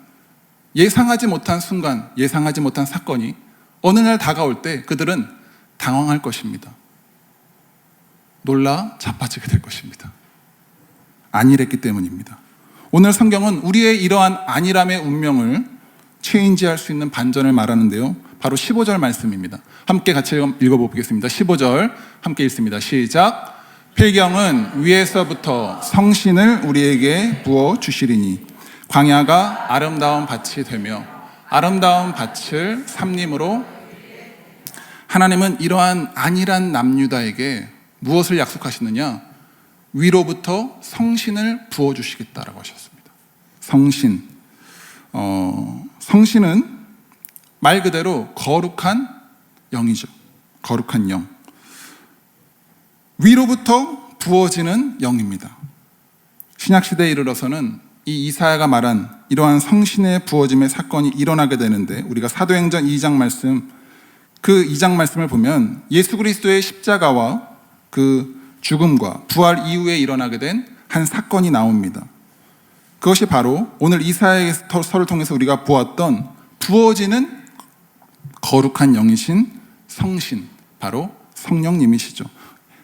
예상하지 못한 순간, 예상하지 못한 사건이 어느 날 다가올 때 그들은 당황할 것입니다. 놀라 자빠지게 될 것입니다. 안일했기 때문입니다. 오늘 성경은 우리의 이러한 안일함의 운명을 체인지할 수 있는 반전을 말하는데요. 바로 15절 말씀입니다. 함께 같이 읽어보겠습니다. 15절 함께 읽습니다. 시작. 필경은 위에서부터 성신을 우리에게 부어 주시리니 광야가 아름다운 밭이 되며 아름다운 밭을 삼림으로. 하나님은 이러한 안일한 남유다에게 무엇을 약속하시느냐? 위로부터 성신을 부어주시겠다라고 하셨습니다. 성신. 성신은 말 그대로 거룩한 영이죠. 거룩한 영. 위로부터 부어지는 영입니다. 신약시대에 이르러서는 이 이사야가 말한 이러한 성신의 부어짐의 사건이 일어나게 되는데, 우리가 사도행전 2장 말씀, 그 2장 말씀을 보면 예수 그리스도의 십자가와 그 죽음과 부활 이후에 일어나게 된 한 사건이 나옵니다. 그것이 바로 오늘 이사야의 서를 통해서 우리가 보았던 부어지는 거룩한 영이신 성신, 바로 성령님이시죠.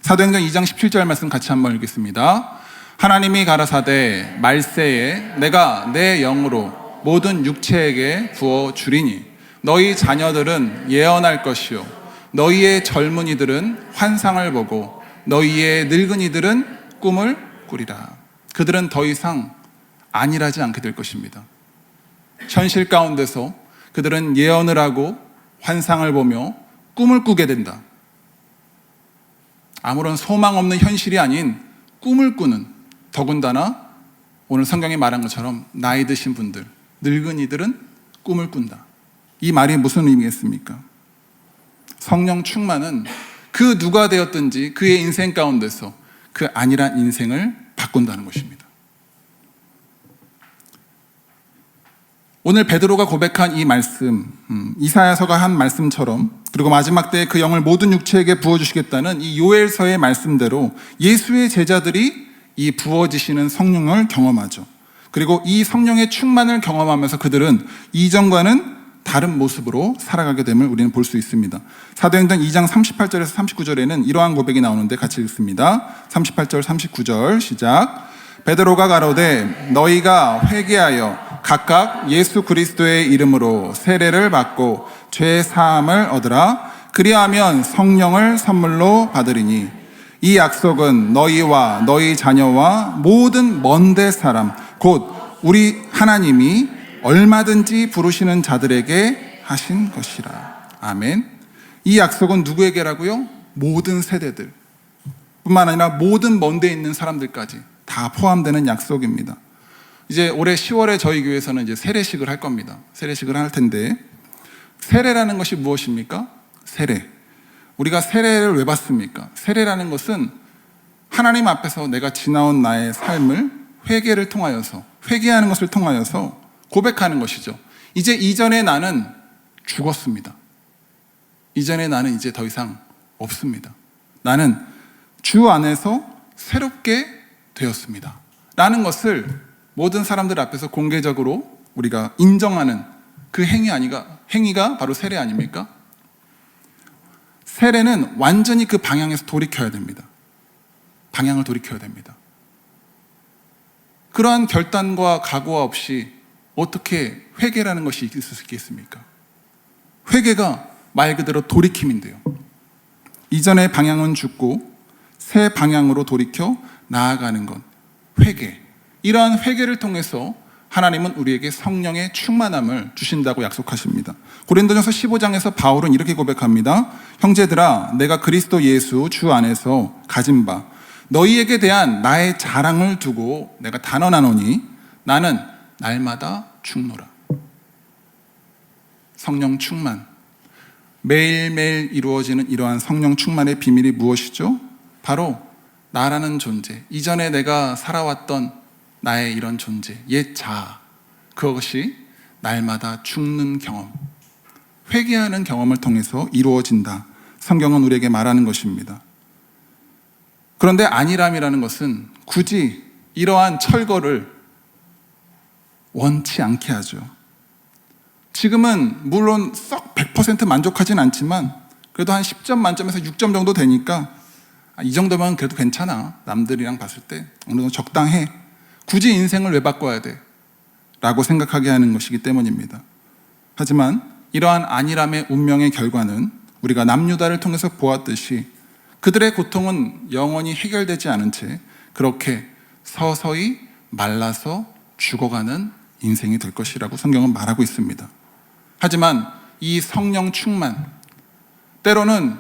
사도행전 2장 17절 말씀 같이 한번 읽겠습니다. 하나님이 가라사대 말세에 내가 내 영으로 모든 육체에게 부어주리니 너희 자녀들은 예언할 것이요 너희의 젊은이들은 환상을 보고 너희의 늙은이들은 꿈을 꾸리라. 그들은 더 이상 안일하지 않게 될 것입니다. 현실 가운데서 그들은 예언을 하고 환상을 보며 꿈을 꾸게 된다. 아무런 소망 없는 현실이 아닌 꿈을 꾸는, 더군다나 오늘 성경이 말한 것처럼 나이 드신 분들, 늙은이들은 꿈을 꾼다. 이 말이 무슨 의미겠습니까? 성령 충만은 그 누가 되었든지 그의 인생 가운데서 그 안일한 인생을 바꾼다는 것입니다. 오늘 베드로가 고백한 이 말씀, 이사야서가 한 말씀처럼, 그리고 마지막 때에 그 영을 모든 육체에게 부어주시겠다는 이 요엘서의 말씀대로 예수의 제자들이 이 부어지시는 성령을 경험하죠. 그리고 이 성령의 충만을 경험하면서 그들은 이전과는 다른 모습으로 살아가게 됨을 우리는 볼 수 있습니다. 사도행전 2장 38절에서 39절에는 이러한 고백이 나오는데 같이 읽습니다. 38절 39절 시작. 베드로가 가로되 너희가 회개하여 각각 예수 그리스도의 이름으로 세례를 받고 죄 사함을 얻으라. 그리하면 성령을 선물로 받으리니 이 약속은 너희와 너희 자녀와 모든 먼데 사람 곧 우리 하나님이 얼마든지 부르시는 자들에게 하신 것이라. 아멘. 이 약속은 누구에게라고요? 모든 세대들 뿐만 아니라 모든 먼데 있는 사람들까지 다 포함되는 약속입니다. 이제 올해 10월에 저희 교회에서는 이제 세례식을 할 겁니다. 세례식을 할 텐데, 세례라는 것이 무엇입니까? 세례. 우리가 세례를 왜 받습니까? 세례라는 것은 하나님 앞에서 내가 지나온 나의 삶을 회개를 통하여서, 회개하는 것을 통하여서 고백하는 것이죠. 이제 이전의 나는 죽었습니다. 이전의 나는 이제 더 이상 없습니다. 나는 주 안에서 새롭게 되었습니다. 라는 것을 모든 사람들 앞에서 공개적으로 우리가 인정하는 그 행위가 바로 세례 아닙니까? 세례는 완전히 그 방향에서 돌이켜야 됩니다. 방향을 돌이켜야 됩니다. 그러한 결단과 각오가 없이 어떻게 회개라는 것이 있을 수 있겠습니까? 회개가 말 그대로 돌이킴인데요. 이전의 방향은 죽고 새 방향으로 돌이켜 나아가는 것, 회개. 이러한 회개를 통해서 하나님은 우리에게 성령의 충만함을 주신다고 약속하십니다. 고린도전서 15장에서 바울은 이렇게 고백합니다. 형제들아, 내가 그리스도 예수 주 안에서 가진 바 너희에게 대한 나의 자랑을 두고 내가 단언하노니 나는 날마다 죽노라. 성령 충만, 매일매일 이루어지는 이러한 성령 충만의 비밀이 무엇이죠? 바로 나라는 존재, 이전에 내가 살아왔던 나의 이런 존재, 옛 자아, 그것이 날마다 죽는 경험, 회개하는 경험을 통해서 이루어진다. 성경은 우리에게 말하는 것입니다. 그런데 안일함이라는 것은 굳이 이러한 철거를 원치 않게 하죠. 지금은 물론 썩 100% 만족하진 않지만 그래도 한 10점 만점에서 6점 정도 되니까 이 정도면 그래도 괜찮아. 남들이랑 봤을 때 어느 정도 적당해. 굳이 인생을 왜 바꿔야 돼? 라고 생각하게 하는 것이기 때문입니다. 하지만 이러한 안일함의 운명의 결과는 우리가 남유다를 통해서 보았듯이 그들의 고통은 영원히 해결되지 않은 채 그렇게 서서히 말라서 죽어가는 인생이 될 것이라고 성경은 말하고 있습니다. 하지만 이 성령 충만, 때로는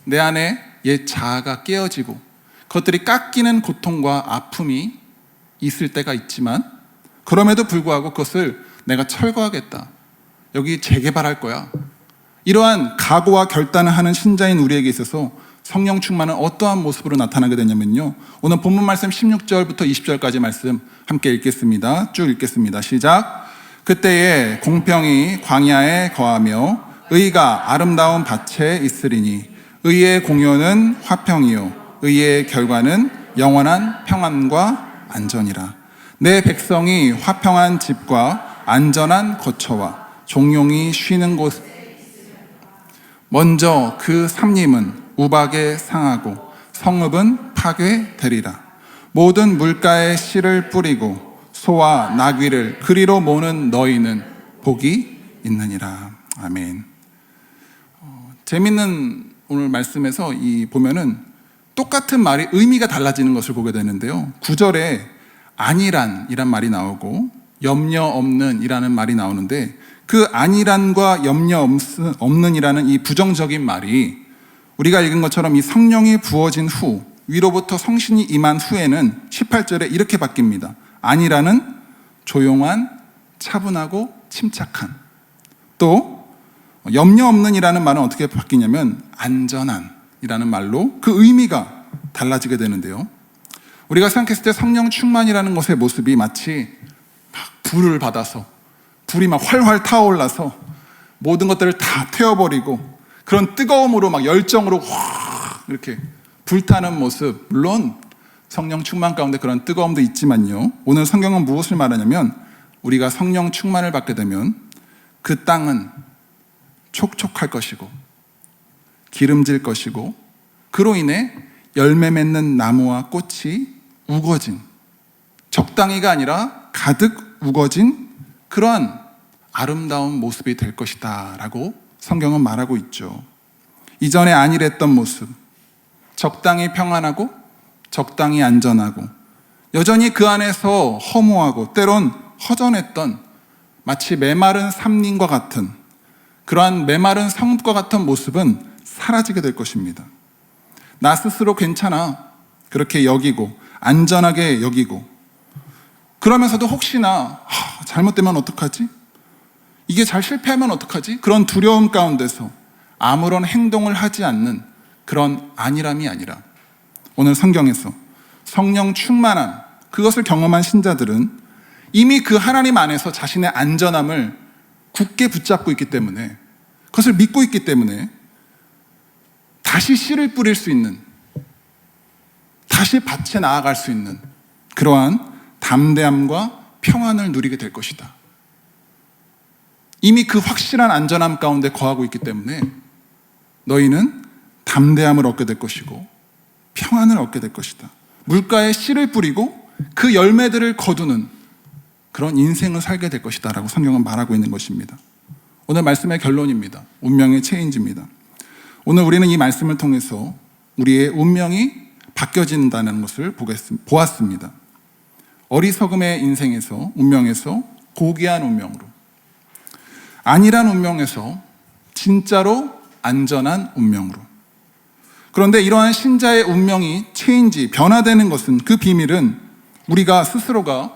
내 안에 옛 자아가 깨어지고 그것들이 깎이는 고통과 아픔이 있을 때가 있지만 그럼에도 불구하고 그것을 내가 철거하겠다, 여기 재개발할 거야, 이러한 각오와 결단을 하는 신자인 우리에게 있어서 성령 충만은 어떠한 모습으로 나타나게 되냐면요, 오늘 본문 말씀 16절부터 20절까지 말씀 함께 읽겠습니다. 쭉 읽겠습니다. 시작. 그때에 공평이 광야에 거하며 의가 아름다운 밭에 있으리니 의의 공효는 화평이요 의의 결과는 영원한 평안과 안전이라. 내 백성이 화평한 집과 안전한 거처와 종용이 쉬는 곳, 먼저 그 삼림은 우박에 상하고 성읍은 파괴되리라. 모든 물가에 씨를 뿌리고 소와 나귀를 그리로 모는 너희는 복이 있느니라. 아멘. 재밌는 오늘 말씀에서 보면은 똑같은 말이 의미가 달라지는 것을 보게 되는데요, 9절에 안일한이란 말이 나오고 염려 없는 이라는 말이 나오는데 그 안일한과 염려 없는 이라는 이 부정적인 말이 우리가 읽은 것처럼 이 성령이 부어진 후, 위로부터 성신이 임한 후에는 18절에 이렇게 바뀝니다. 안일한은 조용한, 차분하고 침착한. 또 염려 없는 이라는 말은 어떻게 바뀌냐면 안전한 이라는 말로 그 의미가 달라지게 되는데요, 우리가 생각했을 때 성령 충만이라는 것의 모습이 마치 막 불을 받아서 불이 막 활활 타올라서 모든 것들을 다 태워버리고 그런 뜨거움으로 막 열정으로 확 이렇게 불타는 모습, 물론 성령 충만 가운데 그런 뜨거움도 있지만요, 오늘 성경은 무엇을 말하냐면 우리가 성령 충만을 받게 되면 그 땅은 촉촉할 것이고 기름질 것이고 그로 인해 열매 맺는 나무와 꽃이 우거진, 적당히가 아니라 가득 우거진 그러한 아름다운 모습이 될 것이다 라고 성경은 말하고 있죠. 이전에 안일했던 모습, 적당히 평안하고 적당히 안전하고 여전히 그 안에서 허무하고 때론 허전했던 마치 메마른 삼림과 같은 그러한 메마른 성읍과 같은 모습은 사라지게 될 것입니다. 나 스스로 괜찮아 그렇게 여기고 안전하게 여기고 그러면서도 혹시나 잘못되면 어떡하지? 이게 잘 실패하면 어떡하지? 그런 두려움 가운데서 아무런 행동을 하지 않는 그런 안일함이 아니라 오늘 성경에서 성령 충만한 그것을 경험한 신자들은 이미 그 하나님 안에서 자신의 안전함을 굳게 붙잡고 있기 때문에, 그것을 믿고 있기 때문에 다시 씨를 뿌릴 수 있는, 다시 밭에 나아갈 수 있는 그러한 담대함과 평안을 누리게 될 것이다. 이미 그 확실한 안전함 가운데 거하고 있기 때문에 너희는 담대함을 얻게 될 것이고 평안을 얻게 될 것이다. 물가에 씨를 뿌리고 그 열매들을 거두는 그런 인생을 살게 될 것이다 라고 성경은 말하고 있는 것입니다. 오늘 말씀의 결론입니다. 운명의 체인지입니다. 오늘 우리는 이 말씀을 통해서 우리의 운명이 바뀌어진다는 것을 보았습니다. 어리석음의 인생에서, 운명에서 고귀한 운명으로, 안일한 운명에서 진짜로 안전한 운명으로, 그런데 이러한 신자의 운명이 체인지, 변화되는 것은, 그 비밀은 우리가 스스로가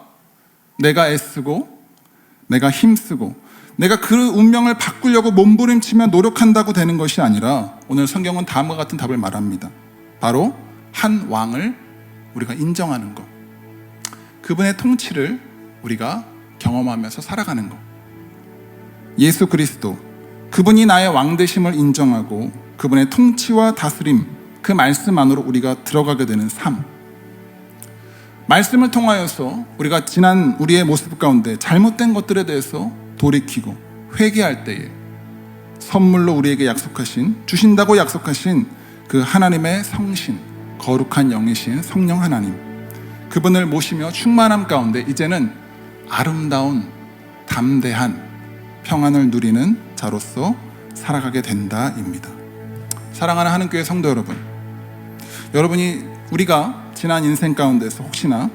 내가 애쓰고 내가 힘쓰고 내가 그 운명을 바꾸려고 몸부림치며 노력한다고 되는 것이 아니라, 오늘 성경은 다음과 같은 답을 말합니다. 바로 한 왕을 우리가 인정하는 것, 그분의 통치를 우리가 경험하면서 살아가는 것, 예수 그리스도, 그분이 나의 왕 되심을 인정하고 그분의 통치와 다스림, 그 말씀 안으로 우리가 들어가게 되는 삶, 말씀을 통하여서 우리가 지난 우리의 모습 가운데 잘못된 것들에 대해서 돌이키고 회개할 때에 선물로 우리에게 주신다고 약속하신 그 하나님의 성신, 거룩한 영이신 성령 하나님, 그분을 모시며 충만함 가운데 이제는 아름다운 담대한 평안을 누리는 자로서 살아가게 된다입니다. 사랑하는 하늘교회 성도 여러분, 우리가 지난 인생 가운데서 혹시나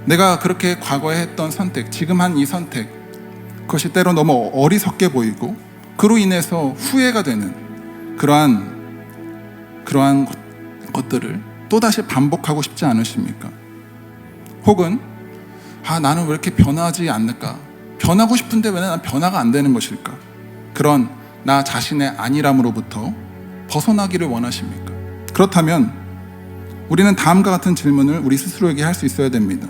내가 그렇게 과거에 했던 선택, 지금 한 이 선택, 그것이 때로 너무 어리석게 보이고 그로 인해서 후회가 되는 그러한 것들을 또다시 반복하고 싶지 않으십니까? 혹은 나는 왜 이렇게 변하지 않을까? 변하고 싶은데 왜 난 변화가 안 되는 것일까? 그런 나 자신의 안일함으로부터 벗어나기를 원하십니까? 그렇다면 우리는 다음과 같은 질문을 우리 스스로에게 할 수 있어야 됩니다.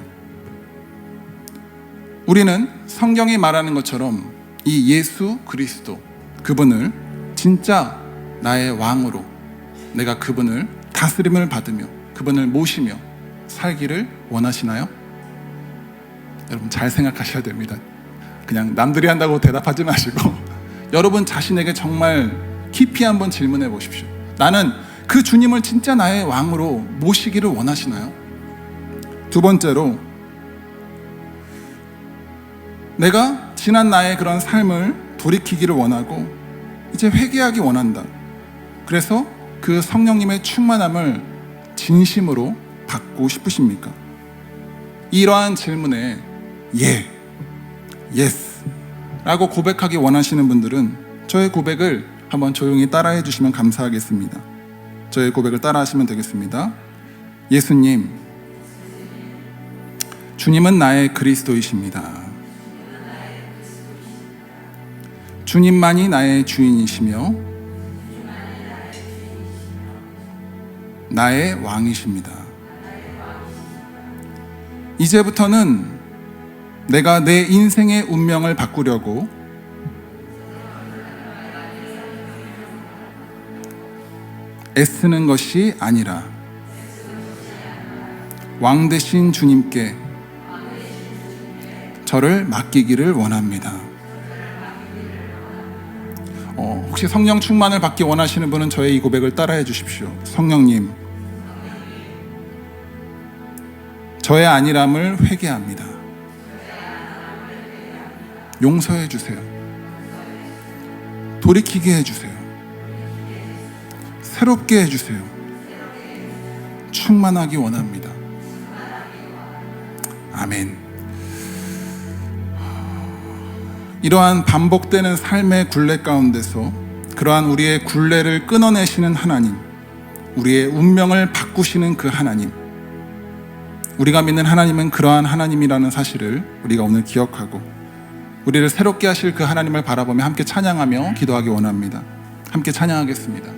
우리는 성경이 말하는 것처럼 이 예수 그리스도, 그분을 진짜 나의 왕으로, 내가 그분을 다스림을 받으며 그분을 모시며 살기를 원하시나요? 여러분 잘 생각하셔야 됩니다. 그냥 남들이 한다고 대답하지 마시고 여러분 자신에게 정말 깊이 한번 질문해 보십시오. 나는 그 주님을 진짜 나의 왕으로 모시기를 원하시나요? 두 번째로, 내가 지난 나의 그런 삶을 돌이키기를 원하고 이제 회개하기 원한다. 그래서 그 성령님의 충만함을 진심으로 받고 싶으십니까? 이러한 질문에 yes 라고 고백하기 원하시는 분들은 저의 고백을 한번 조용히 따라해 주시면 감사하겠습니다. 저의 고백을 따라하시면 되겠습니다. 예수님, 주님은 나의 그리스도이십니다. 주님만이 나의 주인이시며 나의 왕이십니다. 이제부터는 내가 내 인생의 운명을 바꾸려고 애쓰는 것이 아니라 왕 되신 주님께 저를 맡기기를 원합니다. 혹시 성령 충만을 받기 원하시는 분은 저의 이 고백을 따라해 주십시오. 성령님, 저의 안일함을 회개합니다. 용서해 주세요. 돌이키게 해주세요. 새롭게 해주세요. 충만하기 원합니다. 아멘. 이러한 반복되는 삶의 굴레 가운데서 그러한 우리의 굴레를 끊어내시는 하나님, 우리의 운명을 바꾸시는 그 하나님, 우리가 믿는 하나님은 그러한 하나님이라는 사실을 우리가 오늘 기억하고 우리를 새롭게 하실 그 하나님을 바라보며 함께 찬양하며 기도하기 원합니다. 함께 찬양하겠습니다.